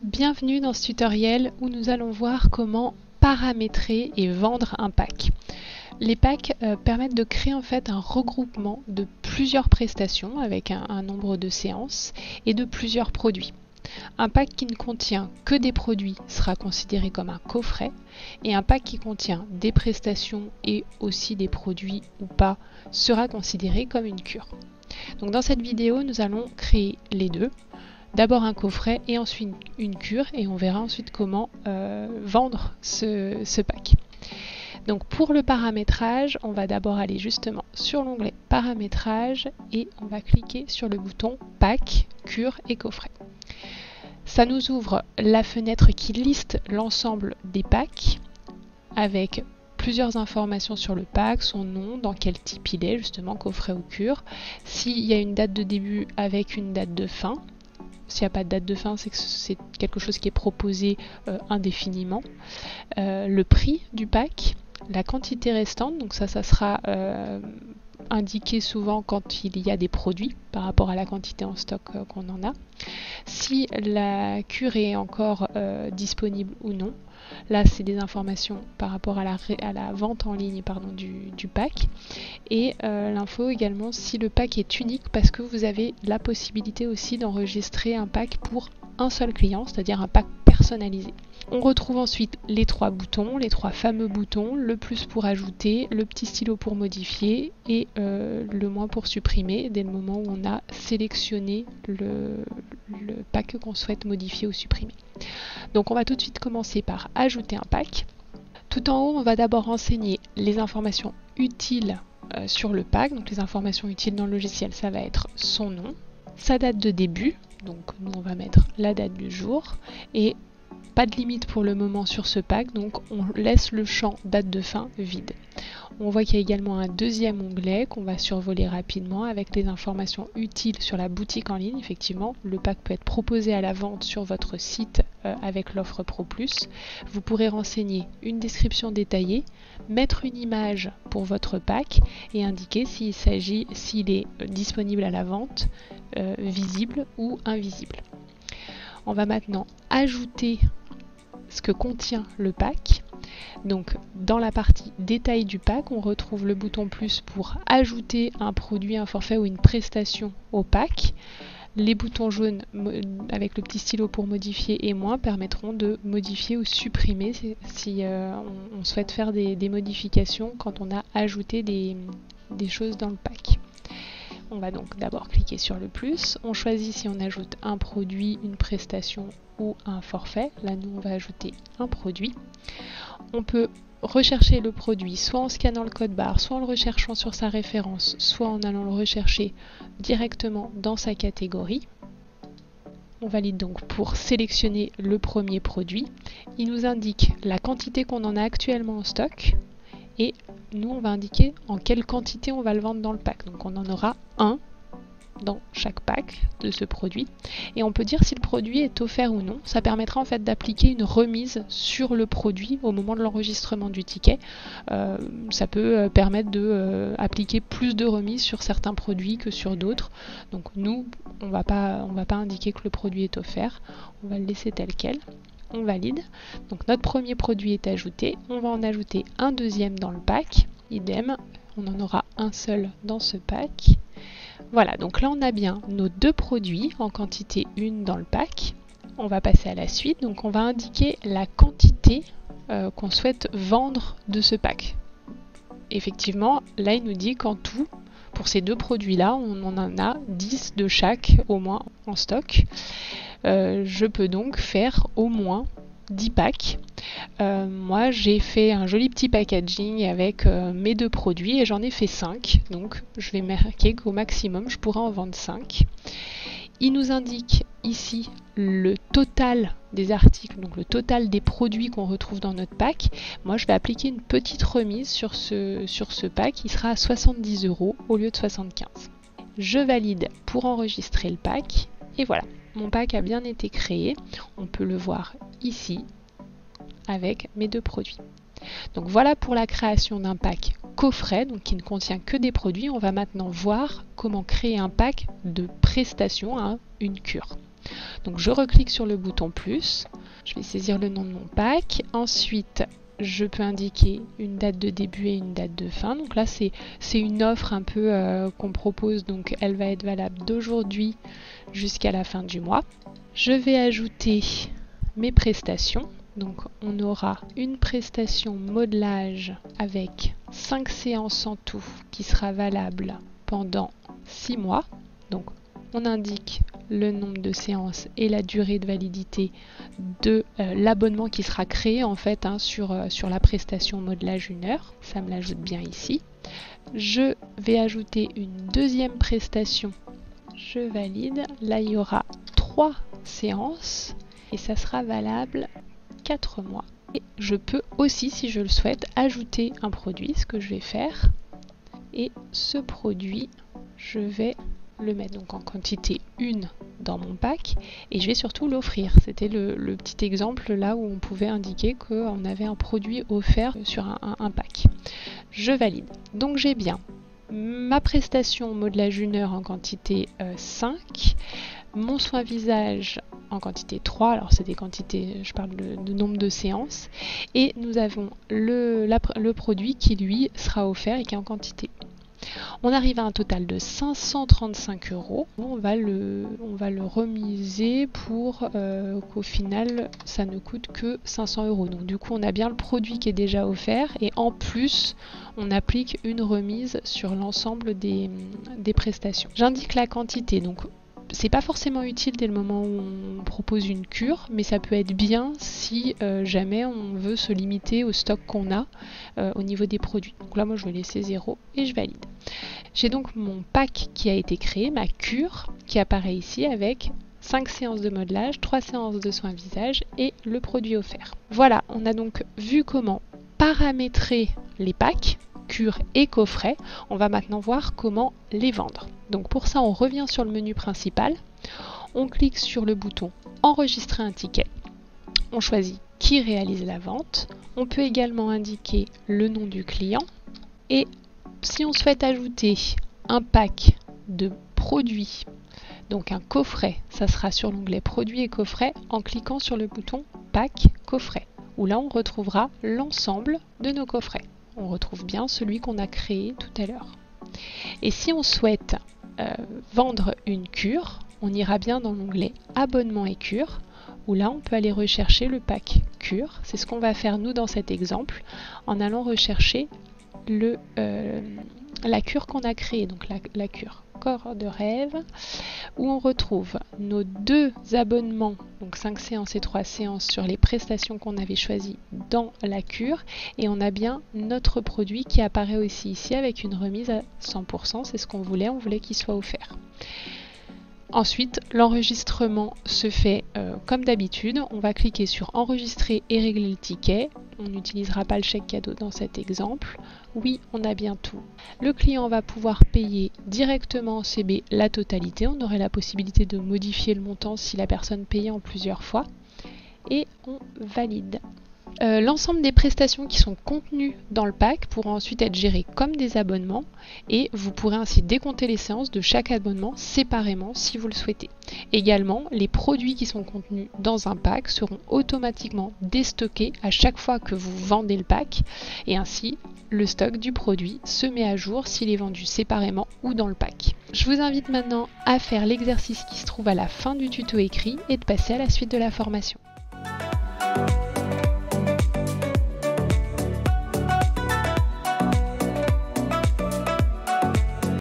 Bienvenue dans ce tutoriel où nous allons voir comment paramétrer et vendre un pack. Les packs permettent de créer en fait un regroupement de plusieurs prestations avec un nombre de séances et de plusieurs produits. Un pack qui ne contient que des produits sera considéré comme un coffret et un pack qui contient des prestations et aussi des produits ou pas sera considéré comme une cure. Donc dans cette vidéo, nous allons créer les deux. D'abord un coffret et ensuite une cure et on verra ensuite comment vendre ce pack. Donc pour le paramétrage, on va d'abord aller justement sur l'onglet paramétrage et on va cliquer sur le bouton pack, cure et coffret. Ça nous ouvre la fenêtre qui liste l'ensemble des packs avec plusieurs informations sur le pack, son nom, dans quel type il est, justement coffret ou cure, s'il y a une date de début avec une date de fin. S'il n'y a pas de date de fin, c'est que c'est quelque chose qui est proposé indéfiniment. Le prix du pack, la quantité restante, donc ça sera indiqué souvent quand il y a des produits par rapport à la quantité en stock qu'on en a. Si la cure est encore disponible ou non. Là, c'est des informations par rapport à la vente en ligne du pack. Et l'info également si le pack est unique parce que vous avez la possibilité aussi d'enregistrer un pack pour un seul client, c'est-à-dire un pack personnalisé. On retrouve ensuite les trois boutons, les trois fameux boutons, le plus pour ajouter, le petit stylo pour modifier et le moins pour supprimer dès le moment où on a sélectionné le pack qu'on souhaite modifier ou supprimer. Donc on va tout de suite commencer par ajouter un pack. Tout en haut, on va d'abord renseigner les informations utiles sur le pack. Donc les informations utiles dans le logiciel, ça va être son nom, sa date de début, donc nous on va mettre la date du jour, et pas de limite pour le moment sur ce pack, donc on laisse le champ date de fin vide. On voit qu'il y a également un deuxième onglet qu'on va survoler rapidement avec les informations utiles sur la boutique en ligne. Effectivement, le pack peut être proposé à la vente sur votre site avec l'offre Pro Plus. Vous pourrez renseigner une description détaillée, mettre une image pour votre pack et indiquer s'il est disponible à la vente, visible ou invisible. On va maintenant ajouter ce que contient le pack. Donc dans la partie détail du pack, on retrouve le bouton plus pour ajouter un produit, un forfait ou une prestation au pack. Les boutons jaunes avec le petit stylo pour modifier et moins permettront de modifier ou supprimer si on souhaite faire des modifications quand on a ajouté des choses dans le pack. On va donc d'abord cliquer sur le plus, on choisit si on ajoute un produit, une prestation ou un forfait. Là nous on va ajouter un produit. On peut rechercher le produit soit en scannant le code barre, soit en le recherchant sur sa référence, soit en allant le rechercher directement dans sa catégorie. On valide donc pour sélectionner le premier produit. Il nous indique la quantité qu'on en a actuellement en stock. Et nous, on va indiquer en quelle quantité on va le vendre dans le pack. Donc on en aura un dans chaque pack de ce produit. Et on peut dire si le produit est offert ou non. Ça permettra en fait d'appliquer une remise sur le produit au moment de l'enregistrement du ticket. Ça peut permettre d'appliquer plus de remises sur certains produits que sur d'autres. Donc nous, on va pas indiquer que le produit est offert. On va le laisser tel quel. On valide. Donc notre premier produit est ajouté. On va en ajouter un deuxième dans le pack. Idem, on en aura un seul dans ce pack. Voilà, donc là on a bien nos deux produits en quantité 1 dans le pack. On va passer à la suite. Donc on va indiquer la quantité qu'on souhaite vendre de ce pack. Effectivement, là il nous dit qu'en tout, pour ces deux produits-là, on en a 10 de chaque au moins en stock. Je peux donc faire au moins 10 packs. Moi j'ai fait un joli petit packaging avec mes deux produits et j'en ai fait 5. Donc je vais marquer qu'au maximum je pourrais en vendre 5. Il nous indique ici le total des articles, donc le total des produits qu'on retrouve dans notre pack. Moi je vais appliquer une petite remise sur ce pack qui sera à 70 € au lieu de 75. Je valide pour enregistrer le pack et voilà. Mon pack a bien été créé, on peut le voir ici avec mes deux produits. Donc voilà pour la création d'un pack coffret, donc qui ne contient que des produits. On va maintenant voir comment créer un pack de prestations, une cure. Donc je reclique sur le bouton plus, je vais saisir le nom de mon pack, ensuite je peux indiquer une date de début et une date de fin. Donc là c'est une offre un peu qu'on propose, donc elle va être valable d'aujourd'hui jusqu'à la fin du mois. Je vais ajouter mes prestations. Donc on aura une prestation modelage avec 5 séances en tout qui sera valable pendant 6 mois. Donc on indique le nombre de séances et la durée de validité de l'abonnement qui sera créé en fait sur la prestation modelage 1 heure. Ça me l'ajoute bien ici. Je vais ajouter une deuxième prestation. Je valide. Là il y aura 3 séances et ça sera valable 4 mois. Et je peux aussi, si je le souhaite, ajouter un produit, ce que je vais faire. Et ce produit, je vais le mettre donc en quantité 1 dans mon pack et je vais surtout l'offrir. C'était le petit exemple là où on pouvait indiquer qu'on avait un produit offert sur un pack. Je valide. Donc j'ai bien ma prestation modelage 1 heure en quantité 5, mon soin visage en quantité 3, alors c'est des quantités, je parle de nombre de séances, et nous avons le produit qui lui sera offert et qui est en quantité 1. On arrive à un total de 535 €. On va le remiser pour qu'au final ça ne coûte que 500 €. Donc du coup on a bien le produit qui est déjà offert et en plus on applique une remise sur l'ensemble des prestations. J'indique la quantité, donc c'est pas forcément utile dès le moment où on propose une cure, mais ça peut être bien si jamais on veut se limiter au stock qu'on a au niveau des produits. Donc là moi je vais laisser 0 et je valide. J'ai donc mon pack qui a été créé, ma cure qui apparaît ici avec 5 séances de modelage, 3 séances de soins visage et le produit offert. Voilà, on a donc vu comment paramétrer les packs, cure et coffret. On va maintenant voir comment les vendre. Donc pour ça, on revient sur le menu principal, on clique sur le bouton enregistrer un ticket, on choisit qui réalise la vente, on peut également indiquer le nom du client et si on souhaite ajouter un pack de produits, donc un coffret, ça sera sur l'onglet produits et coffrets en cliquant sur le bouton pack coffret, où là on retrouvera l'ensemble de nos coffrets. On retrouve bien celui qu'on a créé tout à l'heure. Et si on souhaite vendre une cure, on ira bien dans l'onglet abonnement et cure, où là on peut aller rechercher le pack cure. C'est ce qu'on va faire nous dans cet exemple, en allant rechercher la cure qu'on a créée, donc la cure corps de rêve, où on retrouve nos 2 abonnements, donc 5 séances et 3 séances sur les prestations qu'on avait choisies dans la cure, et on a bien notre produit qui apparaît aussi ici avec une remise à 100%, c'est ce qu'on voulait, on voulait qu'il soit offert. Ensuite, l'enregistrement se fait comme d'habitude. On va cliquer sur enregistrer et régler le ticket. On n'utilisera pas le chèque cadeau dans cet exemple. Oui, on a bien tout. Le client va pouvoir payer directement en CB la totalité. On aurait la possibilité de modifier le montant si la personne payait en plusieurs fois. Et on valide. L'ensemble des prestations qui sont contenues dans le pack pourront ensuite être gérées comme des abonnements et vous pourrez ainsi décompter les séances de chaque abonnement séparément si vous le souhaitez. Également, les produits qui sont contenus dans un pack seront automatiquement déstockés à chaque fois que vous vendez le pack et ainsi le stock du produit se met à jour s'il est vendu séparément ou dans le pack. Je vous invite maintenant à faire l'exercice qui se trouve à la fin du tuto écrit et de passer à la suite de la formation.